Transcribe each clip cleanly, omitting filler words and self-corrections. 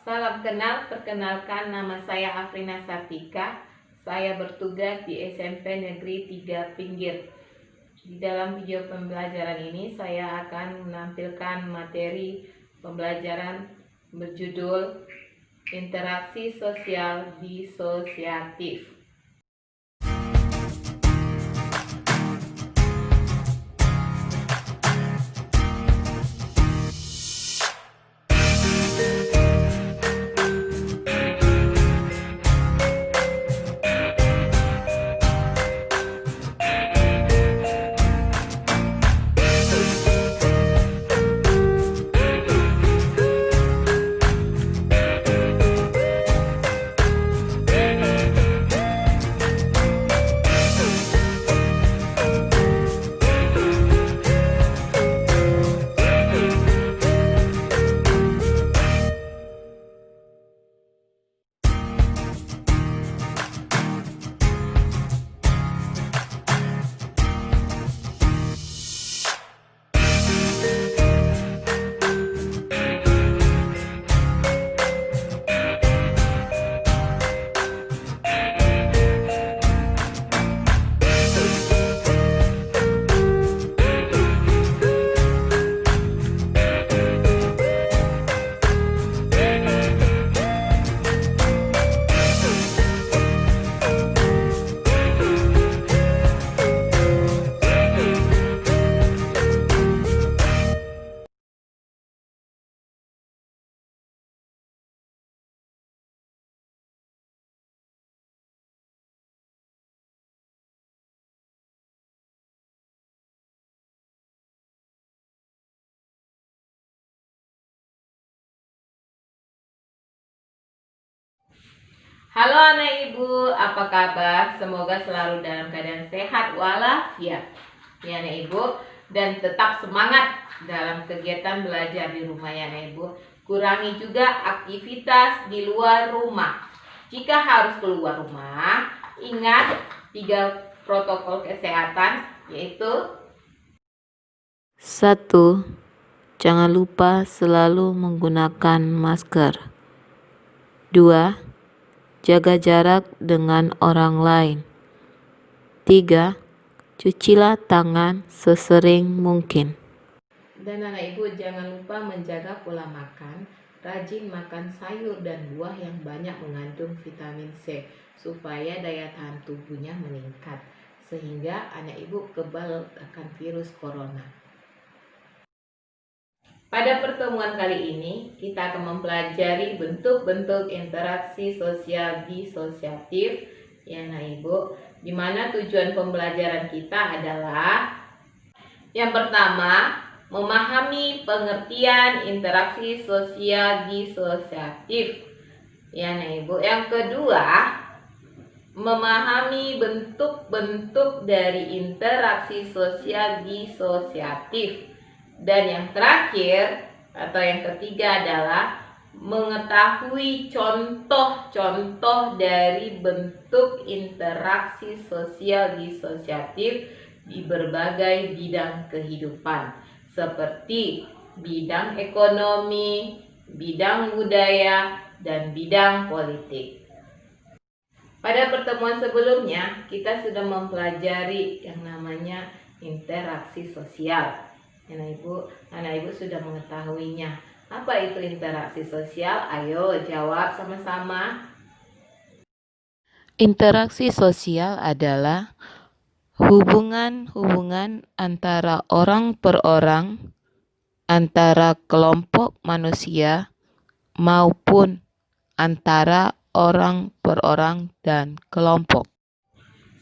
Salam kenal, perkenalkan nama saya Afrina Sartika. Saya bertugas di SMP Negeri 3 Pinggir. Di dalam video pembelajaran ini saya akan menampilkan materi pembelajaran berjudul Interaksi Sosial Disosiatif. Halo anak ibu, apa kabar? Semoga selalu dalam keadaan sehat walafiat ya anak ibu, dan tetap semangat dalam kegiatan belajar di rumah ya anak ibu. Kurangi juga aktivitas di luar rumah. Jika harus keluar rumah, ingat 3 protokol kesehatan, yaitu 1. Jangan lupa selalu menggunakan masker. 2. Jaga jarak dengan orang lain. 3. Cucilah tangan sesering mungkin. Dan anak ibu jangan lupa menjaga pola makan, rajin makan sayur dan buah yang banyak mengandung vitamin C supaya daya tahan tubuhnya meningkat, sehingga anak ibu kebal akan virus corona. Pada pertemuan kali ini, kita akan mempelajari bentuk-bentuk interaksi sosial disosiatif, ya anak ibu, di mana tujuan pembelajaran kita adalah yang pertama, memahami pengertian interaksi sosial disosiatif, ya anak ibu. Yang kedua, memahami bentuk-bentuk dari interaksi sosial disosiatif. Dan yang terakhir atau yang ketiga adalah mengetahui contoh-contoh dari bentuk interaksi sosial disosiatif di berbagai bidang kehidupan, seperti bidang ekonomi, bidang budaya, dan bidang politik. Pada pertemuan sebelumnya, kita sudah mempelajari yang namanya interaksi sosial. Anak ibu sudah mengetahuinya. Apa itu interaksi sosial? Ayo jawab sama-sama. Interaksi sosial adalah hubungan-hubungan antara orang per orang, antara kelompok manusia, maupun antara orang per orang dan kelompok.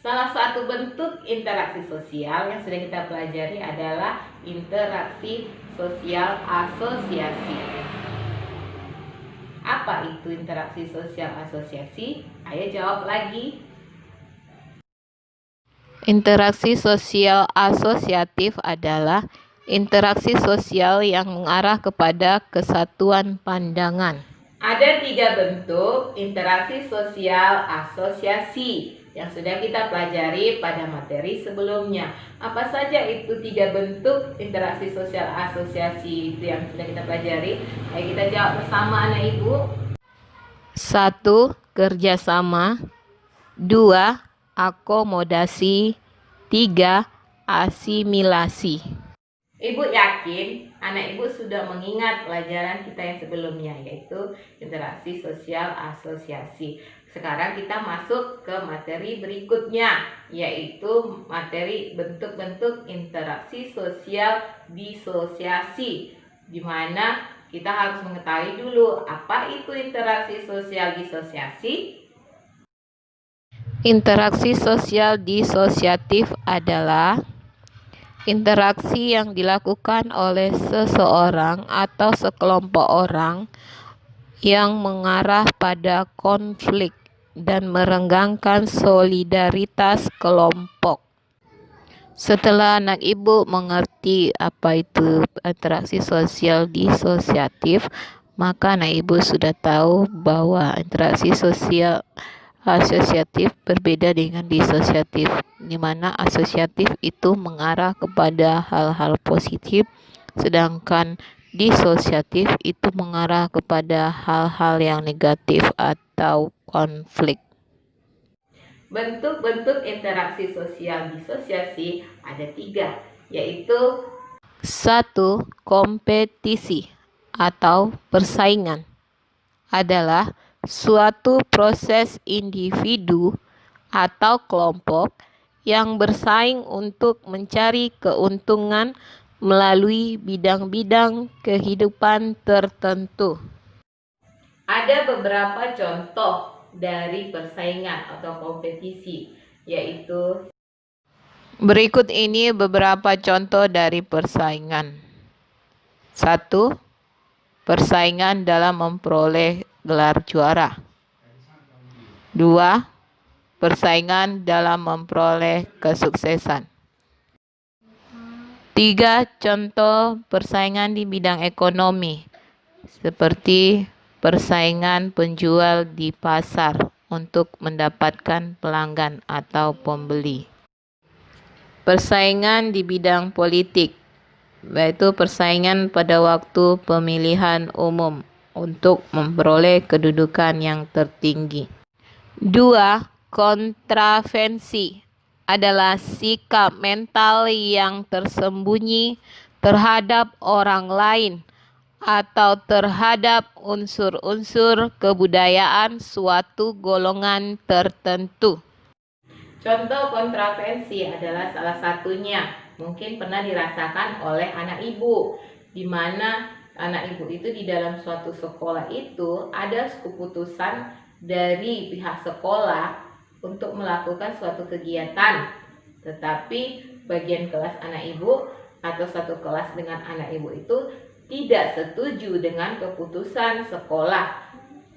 Salah satu bentuk interaksi sosial yang sudah kita pelajari adalah interaksi sosial asosiasi. Apa itu interaksi sosial asosiasi? Ayo jawab lagi. Interaksi sosial asosiatif adalah interaksi sosial yang mengarah kepada kesatuan pandangan. Ada 3 bentuk interaksi sosial asosiasi yang sudah kita pelajari pada materi sebelumnya. Apa saja itu 3 bentuk interaksi sosial asosiasi itu yang sudah kita pelajari? Ayo kita jawab bersama anak ibu. 1. Kerjasama. 2. Akomodasi. 3. Asimilasi. Ibu yakin anak ibu sudah mengingat pelajaran kita yang sebelumnya, yaitu interaksi sosial asosiasi. Sekarang kita masuk ke materi berikutnya, yaitu materi bentuk-bentuk interaksi sosial disosiasi, di mana kita harus mengetahui dulu apa itu interaksi sosial disosiasi. Interaksi sosial disosiatif adalah interaksi yang dilakukan oleh seseorang atau sekelompok orang yang mengarah pada konflik dan merenggangkan solidaritas kelompok. Setelah anak ibu mengerti apa itu interaksi sosial disosiatif, maka anak ibu sudah tahu bahwa interaksi sosial asosiatif berbeda dengan disosiatif, di mana asosiatif itu mengarah kepada hal-hal positif, sedangkan disosiatif itu mengarah kepada hal-hal yang negatif atau konflik. Bentuk-bentuk interaksi sosial disosiasi ada 3, yaitu 1. Kompetisi atau persaingan adalah suatu proses individu atau kelompok yang bersaing untuk mencari keuntungan melalui bidang-bidang kehidupan tertentu. ada beberapa contoh dari persaingan atau kompetisi, yaitu Berikut ini beberapa contoh dari persaingan. 1. Persaingan dalam memperoleh gelar juara. 2. Persaingan dalam memperoleh kesuksesan. 3. Contoh persaingan di bidang ekonomi, seperti persaingan penjual di pasar untuk mendapatkan pelanggan atau pembeli. Persaingan di bidang politik, yaitu persaingan pada waktu pemilihan umum untuk memperoleh kedudukan yang tertinggi. 2. Kontravensi adalah sikap mental yang tersembunyi terhadap orang lain atau terhadap unsur-unsur kebudayaan suatu golongan tertentu. contoh kontravensi adalah salah satunya mungkin pernah dirasakan oleh anak ibu, di mana anak ibu itu di dalam suatu sekolah itu ada keputusan dari pihak sekolah untuk melakukan suatu kegiatan, tetapi bagian kelas anak ibu atau satu kelas dengan anak ibu itu tidak setuju dengan keputusan sekolah.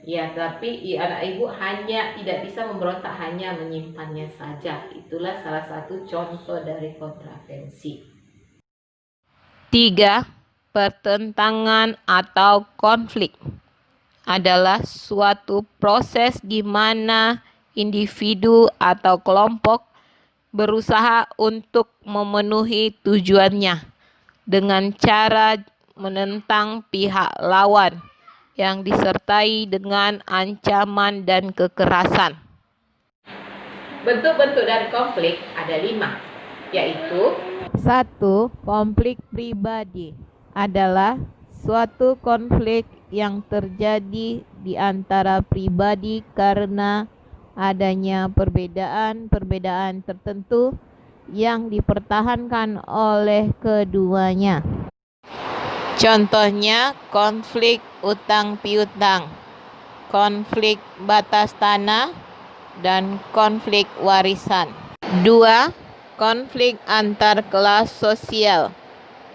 Ya, tapi anak ibu hanya tidak bisa memberontak, hanya menyimpannya saja. Itulah salah satu contoh dari kontravensi. 3. Pertentangan atau konflik adalah suatu proses di mana individu atau kelompok berusaha untuk memenuhi tujuannya dengan cara menentang pihak lawan yang disertai dengan ancaman dan kekerasan. Bentuk-bentuk dari konflik ada 5, yaitu 1. Konflik pribadi adalah suatu konflik yang terjadi di antara pribadi karena adanya perbedaan-perbedaan tertentu yang dipertahankan oleh keduanya. Contohnya konflik utang piutang, konflik batas tanah, dan konflik warisan. 2. Konflik antar kelas sosial,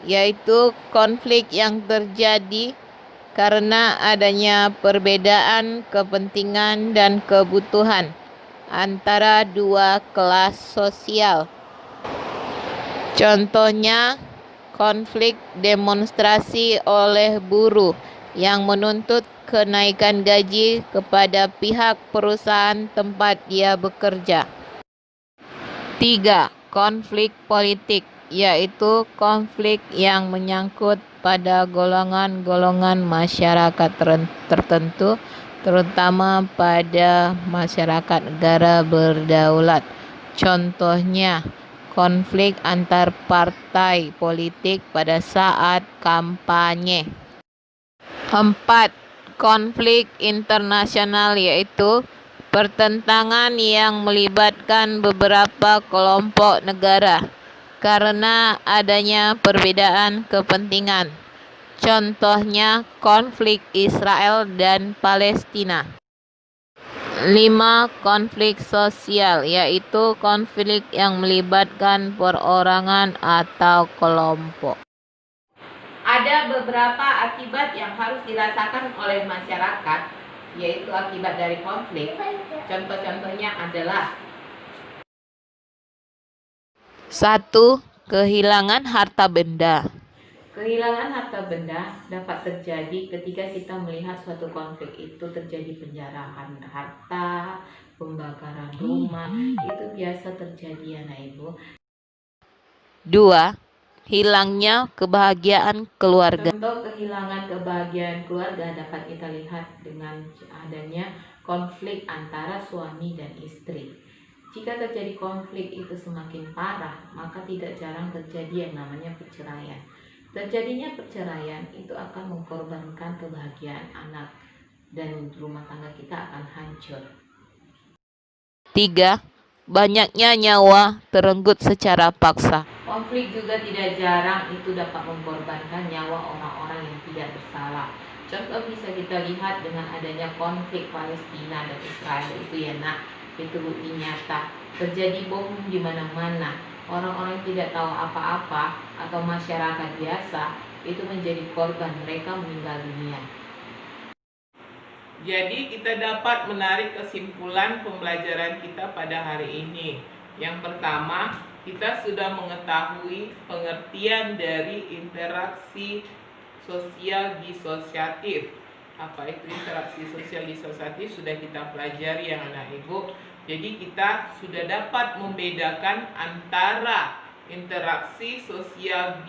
yaitu konflik yang terjadi karena adanya perbedaan kepentingan dan kebutuhan antara dua kelas sosial. Contohnya konflik demonstrasi oleh buruh yang menuntut kenaikan gaji kepada pihak perusahaan tempat dia bekerja. 3. Konflik politik, yaitu konflik yang menyangkut pada golongan-golongan masyarakat tertentu terutama pada masyarakat negara berdaulat. Contohnya, konflik antar partai politik pada saat kampanye. 4. Konflik internasional, yaitu pertentangan yang melibatkan beberapa kelompok negara karena adanya perbedaan kepentingan. Contohnya konflik Israel dan Palestina. 5. Konflik sosial, yaitu konflik yang melibatkan perorangan atau kelompok. Ada beberapa akibat yang harus dirasakan oleh masyarakat, yaitu akibat dari konflik. Contoh-contohnya adalah 1. Kehilangan harta benda. kehilangan harta benda dapat terjadi ketika kita melihat suatu konflik itu terjadi penjarahan harta, pembakaran rumah, itu biasa terjadi anak ibu. 2. Hilangnya kebahagiaan keluarga. Contoh kehilangan kebahagiaan keluarga dapat kita lihat dengan adanya konflik antara suami dan istri. Jika terjadi konflik itu semakin parah, maka tidak jarang terjadi yang namanya perceraian. Terjadinya perceraian itu akan mengorbankan kebahagiaan anak dan rumah tangga kita akan hancur. 3. Banyaknya nyawa terenggut secara paksa. Konflik juga tidak jarang itu dapat mengorbankan nyawa orang-orang yang tidak bersalah. Contoh bisa kita lihat dengan adanya konflik Palestina dan Israel itu ya nak, itu bukti nyata. Terjadi bom di mana-mana, orang-orang tidak tahu apa-apa atau masyarakat biasa itu menjadi korban, mereka meninggal dunia. Jadi kita dapat menarik kesimpulan pembelajaran kita pada hari ini. Yang pertama, kita sudah mengetahui pengertian dari interaksi sosial disosiatif. Apa itu interaksi sosial disosiatif sudah kita pelajari yang anak ibu. Jadi kita sudah dapat membedakan antara interaksi sosial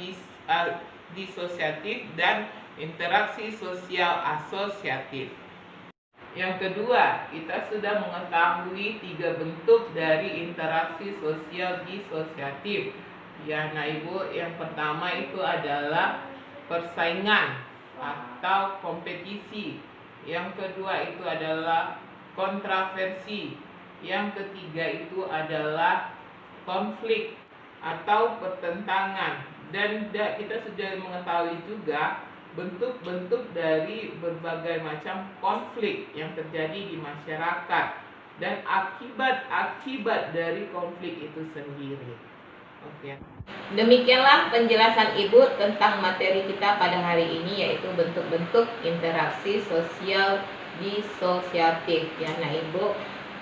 disosiatif dan interaksi sosial asosiatif. Yang kedua, kita sudah mengetahui 3 bentuk dari interaksi sosial disosiatif. Ya, nah ibu, yang pertama itu adalah persaingan atau kompetisi. Yang kedua itu adalah kontraversi. Yang ketiga itu adalah konflik atau pertentangan. Dan kita sudah mengetahui juga bentuk-bentuk dari berbagai macam konflik yang terjadi di masyarakat dan akibat-akibat dari konflik itu sendiri. Oke. Demikianlah penjelasan Ibu tentang materi kita pada hari ini, yaitu bentuk-bentuk interaksi sosial disosiatif. Ya, nah Ibu,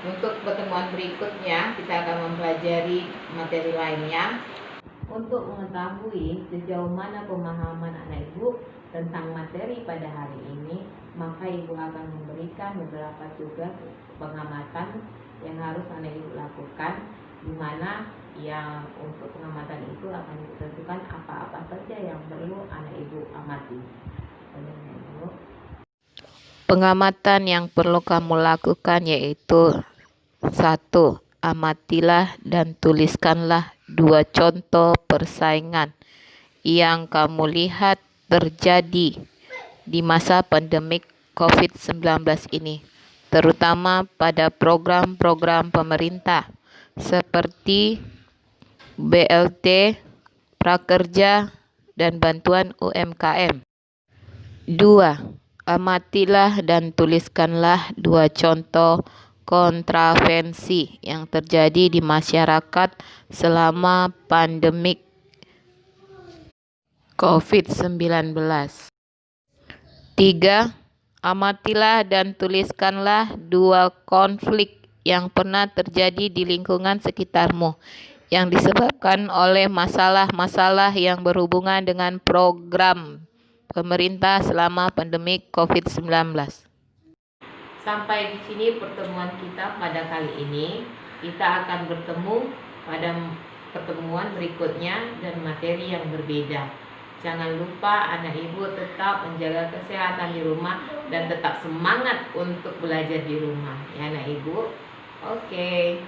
untuk pertemuan berikutnya kita akan mempelajari materi lainnya. Untuk mengetahui sejauh mana pemahaman anak Ibu tentang materi pada hari ini, maka Ibu akan memberikan beberapa tugas pengamatan yang harus anak Ibu lakukan, di mana yang untuk pengamatan itu akan ditentukan apa-apa saja yang perlu anak Ibu amati. Pengamatan yang perlu kamu lakukan yaitu 1. Amatilah dan tuliskanlah 2 contoh persaingan yang kamu lihat terjadi di masa pandemik COVID-19 ini, terutama pada program-program pemerintah seperti BLT, prakerja, dan bantuan UMKM. 2. Amatilah dan tuliskanlah 2 contoh kontravensi yang terjadi di masyarakat selama pandemik COVID-19. 3. Amatilah dan tuliskanlah 2 konflik yang pernah terjadi di lingkungan sekitarmu yang disebabkan oleh masalah-masalah yang berhubungan dengan program pemerintah selama pandemik COVID-19. Sampai di sini pertemuan kita pada kali ini. Kita akan bertemu pada pertemuan berikutnya dan materi yang berbeda. Jangan lupa anak ibu tetap menjaga kesehatan di rumah dan tetap semangat untuk belajar di rumah ya anak ibu. Oke.